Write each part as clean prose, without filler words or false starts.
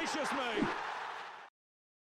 gracious me!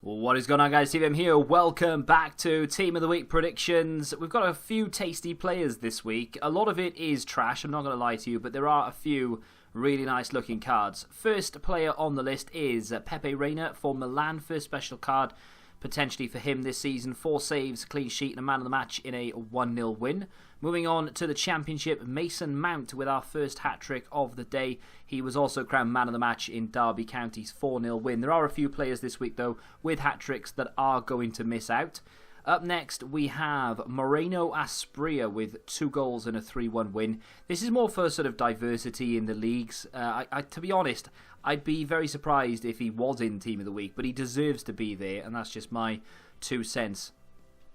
Well, what is going on, guys? TVM here. Welcome back to Team of the Week predictions. We've got a few tasty players this week. A lot of it is trash, I'm not going to lie to you, but there are a few really nice looking cards. First player on the list is Pepe Reina for Milan. First special card potentially for him this season. 4 saves, clean sheet and a man of the match in a 1-0 win. Moving on to the Championship, Mason Mount with our first hat-trick of the day. He was also crowned man of the match in Derby County's 4-0 win. There are a few players this week though with hat-tricks that are going to miss out. Up next we have Moreno Asprilla with 2 goals and a 3-1 win. This is more for sort of diversity in the leagues. To be honest, I'd be very surprised if he was in Team of the Week, but he deserves to be there, and that's just my 2 cents.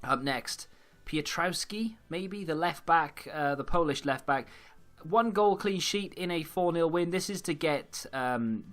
Up next, PIETROWSKI, maybe, the left back, the Polish left back. 1 goal clean sheet in a 4-0 win. This is to get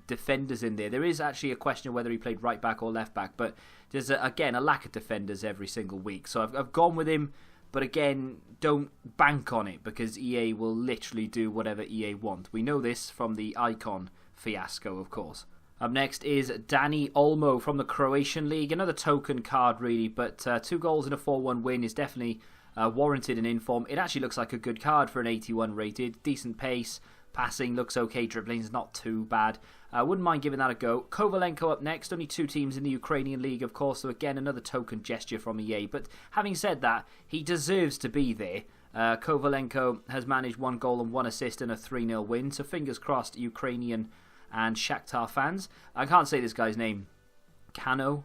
defenders in there. There is actually a question of whether he played right back or left back, but there's, again, a lack of defenders every single week. So I've gone with him, but again, don't bank on it because EA will literally do whatever EA want. We know this from the Icon fiasco, of course. Up next is DANI OLMO from the Croatian League. Another token card, really, but 2 goals and a 4-1 win is definitely warranted in inform. It actually looks like a good card for an 81 rated. Decent pace, passing looks okay, dribbling is not too bad. I wouldn't mind giving that a go. KOVALENKO up next. Only 2 teams in the Ukrainian League, of course, so again, another token gesture from EA. But having said that, he deserves to be there. KOVALENKO has managed 1 goal and 1 assist in a 3-0 win, so fingers crossed, Ukrainian and Shakhtar fans. I can't say this guy's name. CANO.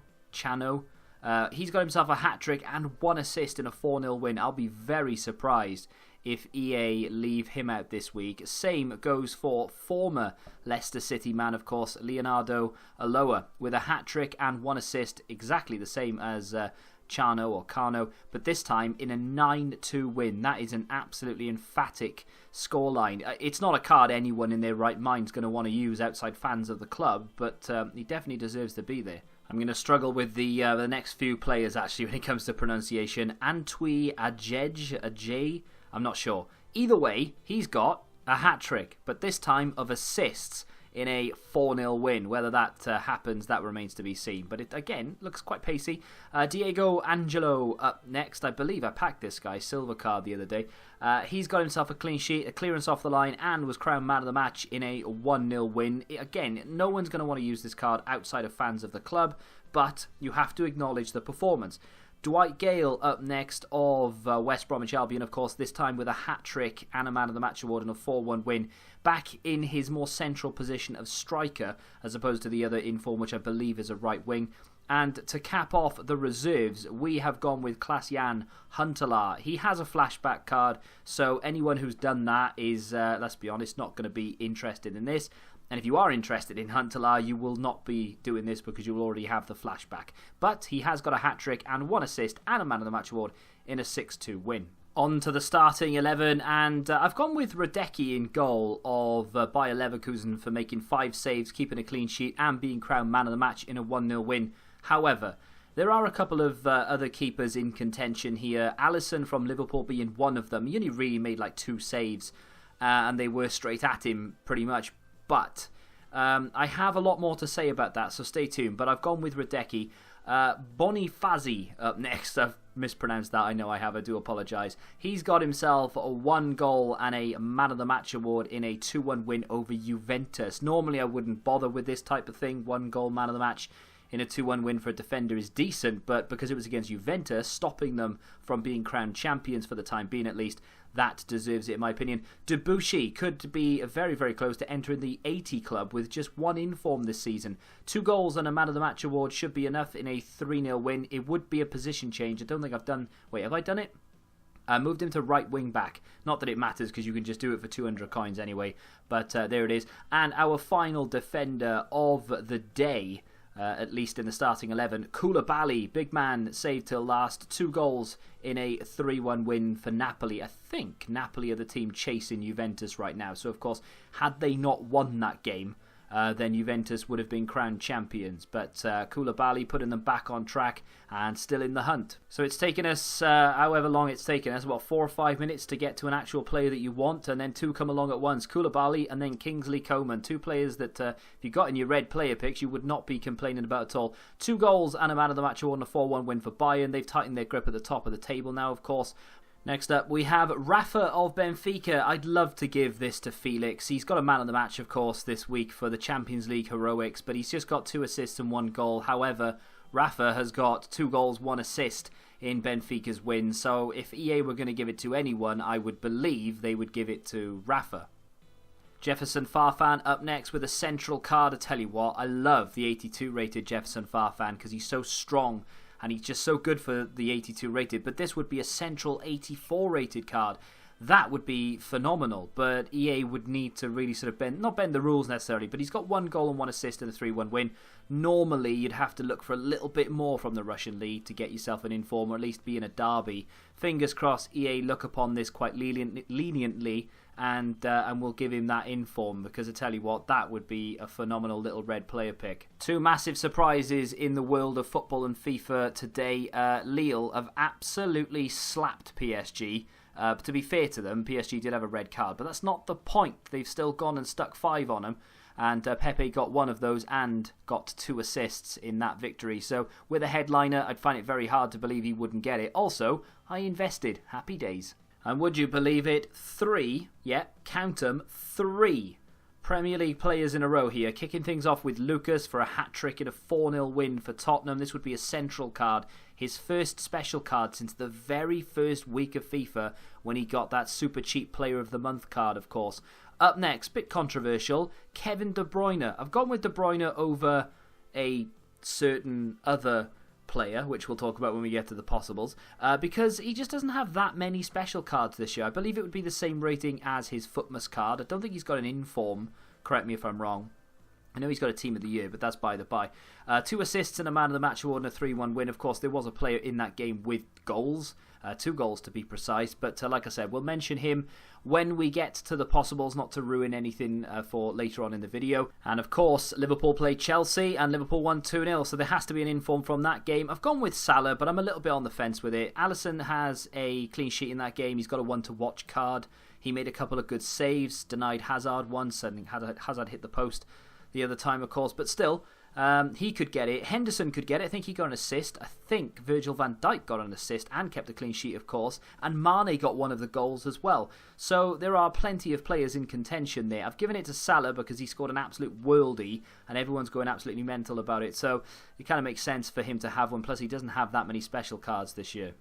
He's got himself a hat-trick and 1 assist in a 4-0 win. I'll be very surprised if EA leave him out this week. Same goes for former Leicester City man, of course, Leonardo Aloa, with a hat-trick and 1 assist, exactly the same as CANO, but this time in a 9-2 win. That is an absolutely emphatic scoreline. It's not a card anyone in their right mind is going to want to use outside fans of the club, but he definitely deserves to be there. I'm going to struggle with the next few players actually when it comes to pronunciation. Antwi Ajej, I'm not sure. Either way, he's got a hat-trick, but this time of assists in a 4-0 win. Whether that happens, that remains to be seen. But it, again, looks quite pacey. Diego Angelo up next. I believe I packed this guy, silver card, the other day. He's got himself a clean sheet, a clearance off the line, and was crowned man of the match in a 1-0 win. Again, no one's going to want to use this card outside of fans of the club, but you have to acknowledge the performance. Dwight Gale up next of West Bromwich Albion, of course, this time with a hat-trick and a Man of the Match award and a 4-1 win. Back in his more central position of striker, as opposed to the other inform, which I believe is a right wing. And to cap off the reserves, we have gone with Klaas-Jan Huntelaar. He has a flashback card, so anyone who's done that is, let's be honest, not going to be interested in this. And if you are interested in Huntelaar, you will not be doing this because you will already have the flashback. But he has got a hat-trick and 1 assist and a Man of the Match award in a 6-2 win. On to the starting 11, and I've gone with Radecki in goal of Bayer Leverkusen for making 5 saves, keeping a clean sheet and being crowned Man of the Match in a 1-0 win. However, there are a couple of other keepers in contention here. Alisson from Liverpool being one of them. He only really made like 2 saves, and they were straight at him pretty much. But I have a lot more to say about that, so stay tuned. But I've gone with Radecki. Bonifazi up next. I've mispronounced that, I know I have, I do apologise. He's got himself a 1 goal and a Man of the Match award in a 2-1 win over Juventus. Normally I wouldn't bother with this type of thing. 1 goal, Man of the Match in a 2-1 win for a defender is decent, but because it was against Juventus, stopping them from being crowned champions for the time being at least, that deserves it in my opinion. Debuchy could be very, very close to entering the 80 club with just 1 inform this season. 2 goals and a Man of the Match award should be enough in a 3-0 win. It would be a position change. I don't think I've done... Wait, have I done it? I moved him to right wing back. Not that it matters because you can just do it for 200 coins anyway. But there it is. And our final defender of the day, at least in the starting 11, Koulibaly, big man, saved till last. 2 goals in a 3-1 win for Napoli. I think Napoli are the team chasing Juventus right now. So, of course, had they not won that game, then Juventus would have been crowned champions. But Koulibaly putting them back on track and still in the hunt. So it's taken us, however long it's taken us, about 4 or 5 minutes to get to an actual player that you want, and then two come along at once, Koulibaly and then Kingsley Coman. Two players that if you got in your red player picks, you would not be complaining about at all. 2 goals and a man of the match award and a 4-1 win for Bayern. They've tightened their grip at the top of the table now, of course. Next up, we have Rafa of Benfica. I'd love to give this to Felix. He's got a man of the match, of course, this week for the Champions League heroics, but he's just got 2 assists and 1 goal. However, Rafa has got 2 goals, 1 assist in Benfica's win. So if EA were going to give it to anyone, I would believe they would give it to Rafa. Jefferson Farfan up next with a central card. I tell you what, I love the 82 rated Jefferson Farfan because he's so strong. And he's just so good for the 82 rated. But this would be a central 84 rated card. That would be phenomenal. But EA would need to really sort of not bend the rules necessarily. But he's got 1 goal and 1 assist in a 3-1 win. Normally, you'd have to look for a little bit more from the Russian league to get yourself an inform, or at least be in a derby. Fingers crossed EA look upon this quite leniently and we'll give him that inform, because I tell you what, that would be a phenomenal little red player pick. 2 massive surprises in the world of football and FIFA today. Lille have absolutely slapped PSG. To be fair to them, PSG did have a red card, but that's not the point. They've still gone and stuck 5 on him, and Pepe got 1 of those and got 2 assists in that victory. So with a headliner, I'd find it very hard to believe he wouldn't get it. Also, I invested. Happy days. And would you believe it, 3, count them, 3 Premier League players in a row here, kicking things off with Lucas for a hat-trick in a 4-0 win for Tottenham. This would be a central card, his first special card since the very first week of FIFA when he got that super cheap player of the month card, of course. Up next, bit controversial, Kevin De Bruyne. I've gone with De Bruyne over a certain other player, which we'll talk about when we get to the possibles, because he just doesn't have that many special cards this year. I believe it would be the same rating as his Footmas card. I don't think he's got an inform, correct me if I'm wrong. I know he's got a team of the year, but that's by the by. 2 assists and a man of the match award and a 3-1 win. Of course, there was a player in that game with goals, 2 goals to be precise, but like I said, we'll mention him when we get to the possibles, not to ruin anything for later on in the video. And of course, Liverpool played Chelsea and Liverpool won 2-0, so there has to be an inform from that game. I've gone with Salah, but I'm a little bit on the fence with it. Alisson has a clean sheet in that game. He's got a 1-to-watch card. He made a couple of good saves, denied Hazard once, and Hazard hit the post the other time, of course, but still, he could get it. Henderson could get it. I think he got an assist. I think Virgil van Dijk got an assist and kept a clean sheet, of course. And Mane got 1 of the goals as well. So there are plenty of players in contention there. I've given it to Salah because he scored an absolute worldie and everyone's going absolutely mental about it. So it kind of makes sense for him to have one. Plus, he doesn't have that many special cards this year.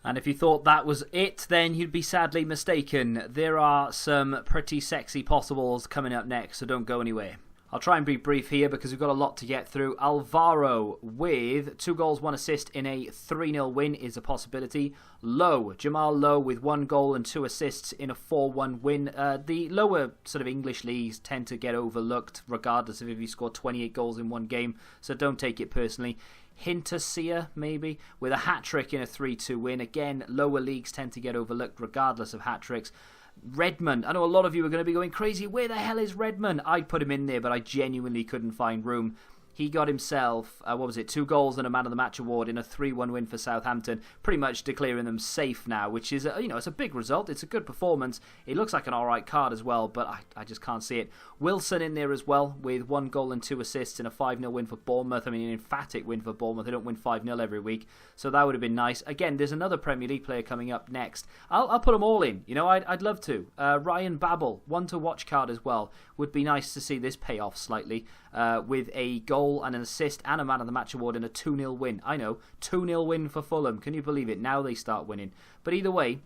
And if you thought that was it, then you'd be sadly mistaken. There are some pretty sexy possibles coming up next, so don't go anywhere. I'll try and be brief here because we've got a lot to get through. Alvaro with 2 goals, 1 assist in a 3-0 win is a possibility. Lowe, Jamal Lowe with 1 goal and 2 assists in a 4-1 win. The lower sort of English leagues tend to get overlooked regardless of if you score 28 goals in one game, so don't take it personally. Hinterseer, maybe, with a hat-trick in a 3-2 win. Again, lower leagues tend to get overlooked regardless of hat-tricks. Redmond, I know a lot of you are going to be going crazy, where the hell is Redmond? I'd put him in there, but I genuinely couldn't find room. He got himself, 2 goals and a man of the match award in a 3-1 win for Southampton, pretty much declaring them safe now, which is, it's a big result. It's a good performance. It looks like an alright card as well, but I just can't see it. Wilson in there as well, with 1 goal and 2 assists in a 5-0 win for Bournemouth. I mean, an emphatic win for Bournemouth. They don't win 5-0 every week, so that would have been nice. Again, there's another Premier League player coming up next. I'll put them all in. I'd love to. Ryan Babel, 1-to-watch card as well. Would be nice to see this pay off slightly, with a goal and an assist and a man of the match award in a 2-0 win. I know, 2-0 win for Fulham. Can you believe it? Now they start winning. But either way,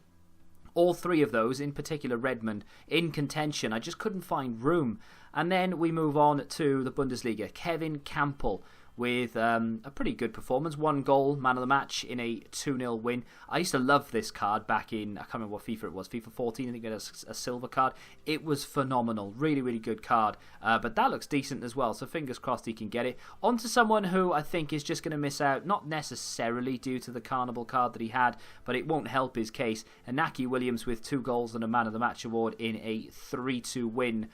all 3 of those, in particular Redmond, in contention. I just couldn't find room. And then we move on to the Bundesliga. Kevin Campbell with a pretty good performance. 1 goal, man of the match in a 2-0 win. I used to love this card back in, I can't remember what FIFA it was, FIFA 14, I think it had a silver card. It was phenomenal. Really, really good card. But that looks decent as well, so fingers crossed he can get it. On to someone who I think is just going to miss out, not necessarily due to the Carnival card that he had, but it won't help his case. Inaki Williams with 2 goals and a man of the match award in a 3-2 win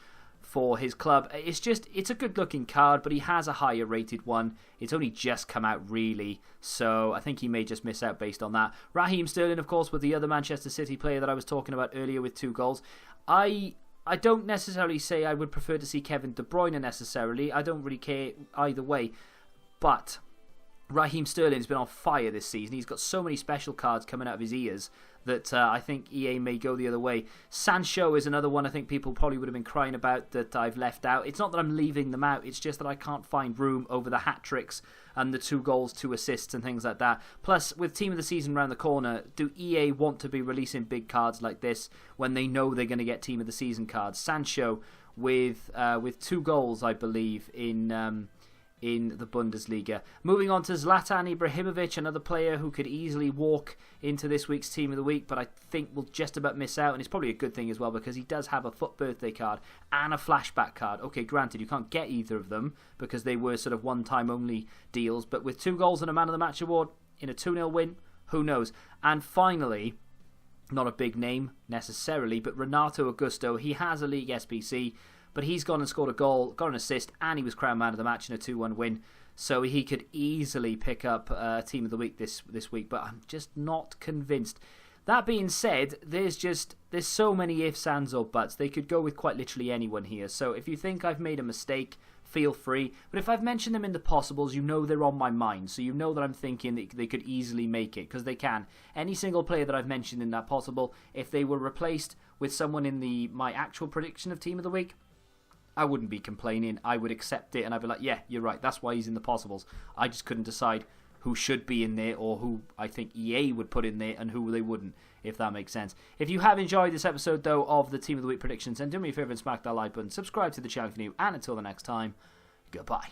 for his club. It's a good looking card, but he has a higher rated one. It's only just come out really, so I think he may just miss out based on that. Raheem Sterling, of course, was the other Manchester City player that I was talking about earlier with 2 goals. I don't necessarily say I would prefer to see Kevin De Bruyne necessarily. I don't really care either way, but Raheem Sterling's been on fire this season. He's got so many special cards coming out of his ears that I think EA may go the other way. Sancho is another one I think people probably would have been crying about that I've left out. It's not that I'm leaving them out, it's just that I can't find room over the hat-tricks and the 2 goals, 2 assists and things like that. Plus, with Team of the Season around the corner, do EA want to be releasing big cards like this when they know they're going to get Team of the Season cards? Sancho with 2 goals, I believe, in the Bundesliga. Moving on to Zlatan Ibrahimovic, another player who could easily walk into this week's Team of the Week, but I think will just about miss out, and it's probably a good thing as well because he does have a FUT birthday card and a flashback card. Okay, granted, you can't get either of them because they were sort of one-time only deals, but with 2 goals and a Man of the Match award in a 2-0 win, who knows? And finally, not a big name necessarily, but Renato Augusto. He has a league SBC, but he's gone and scored a goal, got an assist, and he was crowned Man of the Match in a 2-1 win. So he could easily pick up Team of the Week this week, but I'm just not convinced. That being said, there's so many ifs, ands, or buts. They could go with quite literally anyone here. So if you think I've made a mistake, feel free. But if I've mentioned them in the possibles, you know they're on my mind. So you know that I'm thinking that they could easily make it, because they can. Any single player that I've mentioned in that possible, if they were replaced with someone in my actual prediction of Team of the Week, I wouldn't be complaining. I would accept it and I'd be like, yeah, you're right, that's why he's in the possibles. I just couldn't decide who should be in there or who I think EA would put in there and who they wouldn't, if that makes sense. If you have enjoyed this episode, though, of the Team of the Week predictions, then do me a favour and smack that like button, subscribe to the channel if you're new, and until the next time, goodbye.